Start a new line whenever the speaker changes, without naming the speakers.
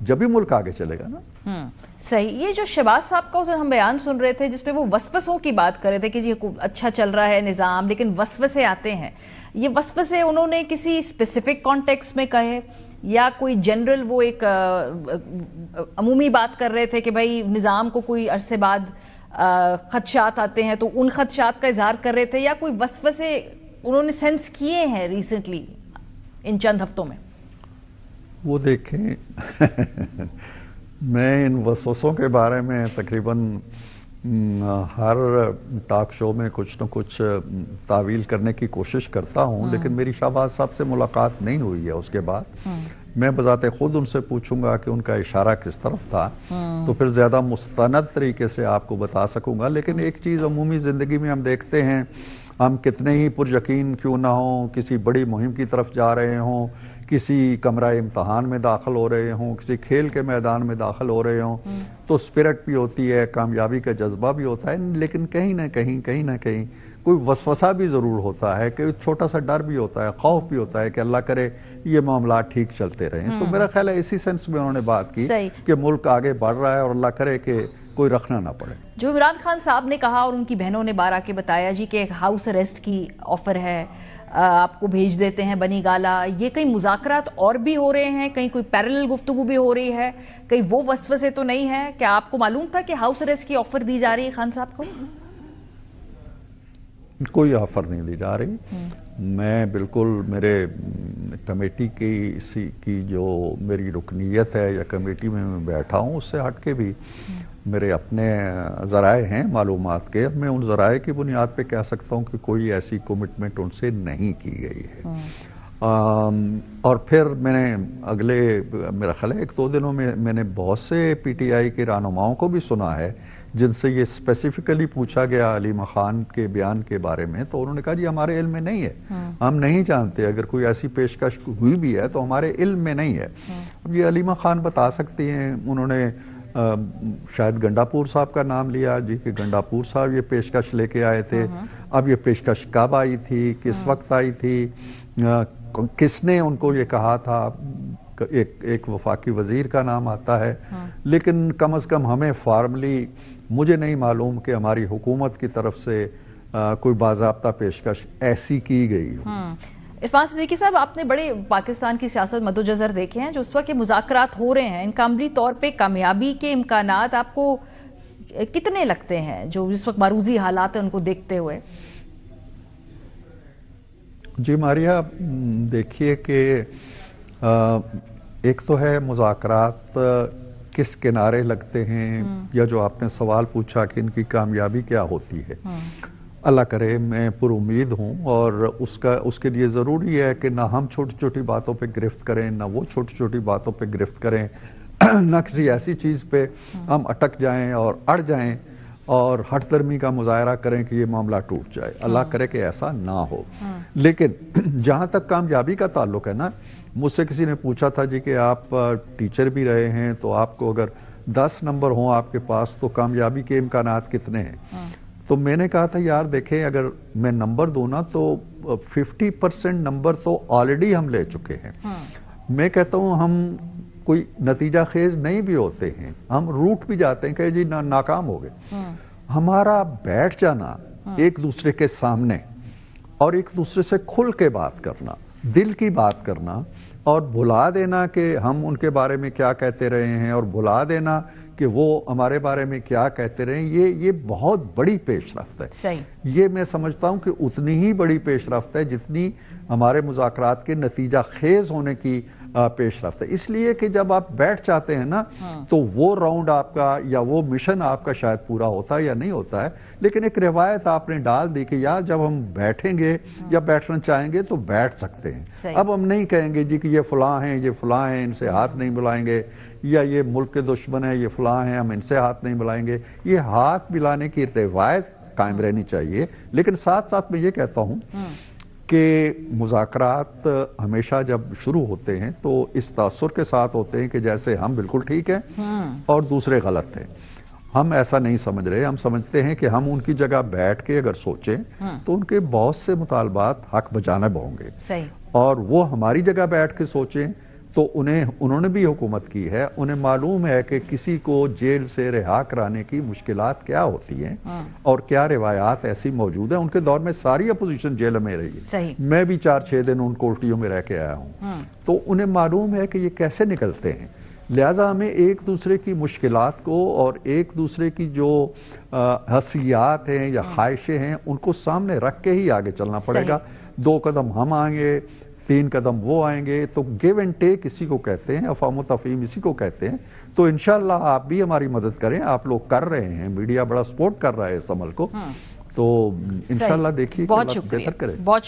جب بھی ملک آگے چلے گا نا.
صحیح. یہ جو شہباز صاحب کا ہم بیان سن رہے تھے جس پہ وہ وسوسوں کی بات کر رہے تھے کہ جی اچھا چل رہا ہے نظام لیکن وسوسے آتے ہیں, یہ وسوسے انہوں نے کسی اسپیسیفک کانٹیکس میں کہے یا کوئی جنرل وہ ایک عمومی بات کر رہے تھے کہ بھائی نظام کو کوئی عرصے بعد خدشات آتے ہیں تو ان خدشات کا اظہار کر رہے تھے, یا کوئی وسوسے انہوں نے سینس کیے ہیں ریسنٹلی ان چند ہفتوں میں؟
وہ دیکھیں میں ان وسوسوں کے بارے میں تقریباً ہر ٹاک شو میں کچھ نہ کچھ تعویل کرنے کی کوشش کرتا ہوں, لیکن میری شہباز صاحب سے ملاقات نہیں ہوئی ہے اس کے بعد. میں بذات خود ان سے پوچھوں گا کہ ان کا اشارہ کس طرف تھا تو پھر زیادہ مستند طریقے سے آپ کو بتا سکوں گا. لیکن ایک چیز عمومی زندگی میں ہم دیکھتے ہیں, ہم کتنے ہی پر یقین کیوں نہ ہوں, کسی بڑی مہم کی طرف جا رہے ہوں, کسی کمرہ امتحان میں داخل ہو رہے ہوں, کسی کھیل کے میدان میں داخل ہو رہے ہوں, تو سپرٹ بھی ہوتی ہے, کامیابی کا جذبہ بھی ہوتا ہے, لیکن کہیں نہ کہیں کوئی وسوسہ بھی ضرور ہوتا ہے, کہ چھوٹا سا ڈر بھی ہوتا ہے, خوف بھی ہوتا ہے کہ اللہ کرے یہ معاملات ٹھیک چلتے رہیں. تو میرا خیال ہے اسی سینس میں انہوں نے بات کی کہ ملک آگے بڑھ رہا ہے اور اللہ کرے کہ کوئی رکھنا نہ پڑے.
جو عمران خان صاحب نے کہا اور ان کی بہنوں نے بار آ کے بتایا جی کہ ایک ہاؤس اریسٹ کی آفر ہے, آپ کو بھیج دیتے ہیں بنی گالا, یہ کئی مذاکرات اور بھی ہو رہے ہیں, کہیں کوئی پیرلل گفتگو بھی ہو رہی ہے, کہیں وہ وسوسے تو نہیں ہے؟ کیا آپ کو معلوم تھا کہ ہاؤس اریسٹ کی آفر دی جا رہی ہے خان صاحب کو؟
کوئی آفر نہیں دی جا رہی. میں بالکل میرے کمیٹی کی جو میری رکنیت ہے یا کمیٹی میں بیٹھا ہوں اس سے ہٹ کے بھی میرے اپنے ذرائع ہیں معلومات کے, میں ان ذرائع کی بنیاد پہ کہہ سکتا ہوں کہ کوئی ایسی کمٹمنٹ ان سے نہیں کی گئی ہے. اور پھر میں نے اگلے میرا خیال ہے 1-2 دنوں میں میں نے بہت سے پی ٹی آئی کے رہنماؤں کو بھی سنا ہے جن سے یہ اسپیسیفکلی پوچھا گیا علیمہ خان کے بیان کے بارے میں, تو انہوں نے کہا جی ہمارے علم میں نہیں ہے, ہم نہیں جانتے, اگر کوئی ایسی پیشکش ہوئی بھی ہے تو ہمارے علم میں نہیں ہے. اب یہ علیمہ خان بتا سکتی ہیں, انہوں نے شاید گنڈاپور صاحب کا نام لیا جی کہ گنڈاپور صاحب یہ پیشکش لے کے آئے تھے. اب یہ پیشکش کب آئی تھی, کس وقت آئی تھی, کس نے ان کو یہ کہا تھا؟ ایک وفاقی وزیر کا نام آتا ہے, لیکن کم از کم ہمیں فارملی مجھے نہیں معلوم کہ ہماری حکومت کی طرف سے کوئی باضابطہ پیشکش ایسی کی گئی ہو.
عرفان صدیقی صاحب, آپ نے بڑے پاکستان کی سیاست مد و جزر دیکھے ہیں, جو اس وقت مذاکرات ہو رہے ہیں ان کا عملی طور پہ کامیابی کے امکانات آپ کو کتنے لگتے ہیں جو اس وقت معروضی حالات ہیں ان کو دیکھتے ہوئے؟
جی ماریا, دیکھیے کہ ایک تو ہے مذاکرات کس کنارے لگتے ہیں, یا جو آپ نے سوال پوچھا کہ ان کی کامیابی کیا ہوتی ہے. اللہ کرے میں پر امید ہوں, اور اس کے لیے ضروری ہے کہ نہ ہم چھوٹی چھوٹی باتوں پہ گرفت کریں, نہ وہ چھوٹی چھوٹی باتوں پہ گرفت کریں, نہ کسی ایسی چیز پہ ہم اٹک جائیں اور اڑ جائیں اور ہٹ درمی کا مظاہرہ کریں کہ یہ معاملہ ٹوٹ جائے. اللہ کرے کہ ایسا نہ ہو. لیکن جہاں تک کامیابی کا تعلق ہے نا, مجھ سے کسی نے پوچھا تھا جی کہ آپ ٹیچر بھی رہے ہیں, تو آپ کو اگر 10 نمبر ہوں آپ کے پاس تو کامیابی کے امکانات کتنے ہیں؟ تو میں نے کہا تھا یار دیکھیں, اگر میں نمبر دوں نا تو 50% نمبر تو آلریڈی ہم لے چکے ہیں. میں کہتا ہوں ہم کوئی نتیجہ خیز نہیں بھی ہوتے ہیں, ہم روٹ بھی جاتے ہیں کہ جی ناکام ہو گئے. ہمارا بیٹھ جانا ایک دوسرے کے سامنے اور ایک دوسرے سے کھل کے بات کرنا, دل کی بات کرنا, اور بھلا دینا کہ ہم ان کے بارے میں کیا کہتے رہے ہیں اور بھلا دینا کہ وہ ہمارے بارے میں کیا کہتے رہے ہیں, یہ بہت بڑی پیش رفت ہے.
صحیح. یہ
میں سمجھتا ہوں کہ اتنی ہی بڑی پیش رفت ہے جتنی ہمارے مذاکرات کے نتیجہ خیز ہونے کی پیش رفت ہے. اس لیے کہ جب آپ بیٹھ جاتے ہیں نا تو وہ راؤنڈ آپ کا یا وہ مشن آپ کا شاید پورا ہوتا ہے یا نہیں ہوتا ہے, لیکن ایک روایت آپ نے ڈال دی کہ یار جب ہم بیٹھیں گے یا بیٹھنا چاہیں گے تو بیٹھ سکتے ہیں. اب ہم نہیں کہیں گے جی کہ یہ فلاں ہیں, یہ فلاں ہیں, ان سے ہاتھ نہیں ملائیں گے, یا یہ ملک کے دشمن ہیں, یہ فلاں ہیں, ہم ان سے ہاتھ نہیں ملائیں گے. یہ ہاتھ ملانے کی روایت قائم رہنی چاہیے. لیکن ساتھ ساتھ میں یہ کہتا ہوں کہ مذاکرات ہمیشہ جب شروع ہوتے ہیں تو اس تاثر کے ساتھ ہوتے ہیں کہ جیسے ہم بالکل ٹھیک ہیں اور دوسرے غلط ہیں. ہم ایسا نہیں سمجھ رہے, ہم سمجھتے ہیں کہ ہم ان کی جگہ بیٹھ کے اگر سوچیں تو ان کے بہت سے مطالبات حق بجانب ہوں گے, اور وہ ہماری جگہ بیٹھ کے سوچیں تو انہوں نے بھی حکومت کی ہے، انہیں معلوم ہے کہ کسی کو جیل سے رہا کرانے کی مشکلات کیا ہوتی ہیں اور کیا روایات ایسی موجود ہیں۔ ان کے دور میں ساری اپوزیشن جیل میں رہی، میں بھی 4-6 دن ان کوٹڑیوں میں رہ کے آیا ہوں، تو انہیں معلوم ہے کہ یہ کیسے نکلتے ہیں۔ لہٰذا ہمیں ایک دوسرے کی مشکلات کو اور ایک دوسرے کی جو حسیات ہیں یا خواہشیں ہیں ان کو سامنے رکھ کے ہی آگے چلنا پڑے گا۔ 2 قدم ہم آئیں گے، 3 قدم وہ آئیں گے، تو گیو اینڈ ٹیک اسی کو کہتے ہیں، افہام و تفہیم اسی کو کہتے ہیں۔ تو انشاءاللہ آپ بھی ہماری مدد کریں، آپ لوگ کر رہے ہیں، میڈیا بڑا سپورٹ کر رہا ہے اس عمل کو، تو انشاءاللہ دیکھیے کہ اللہ بہتر کرے۔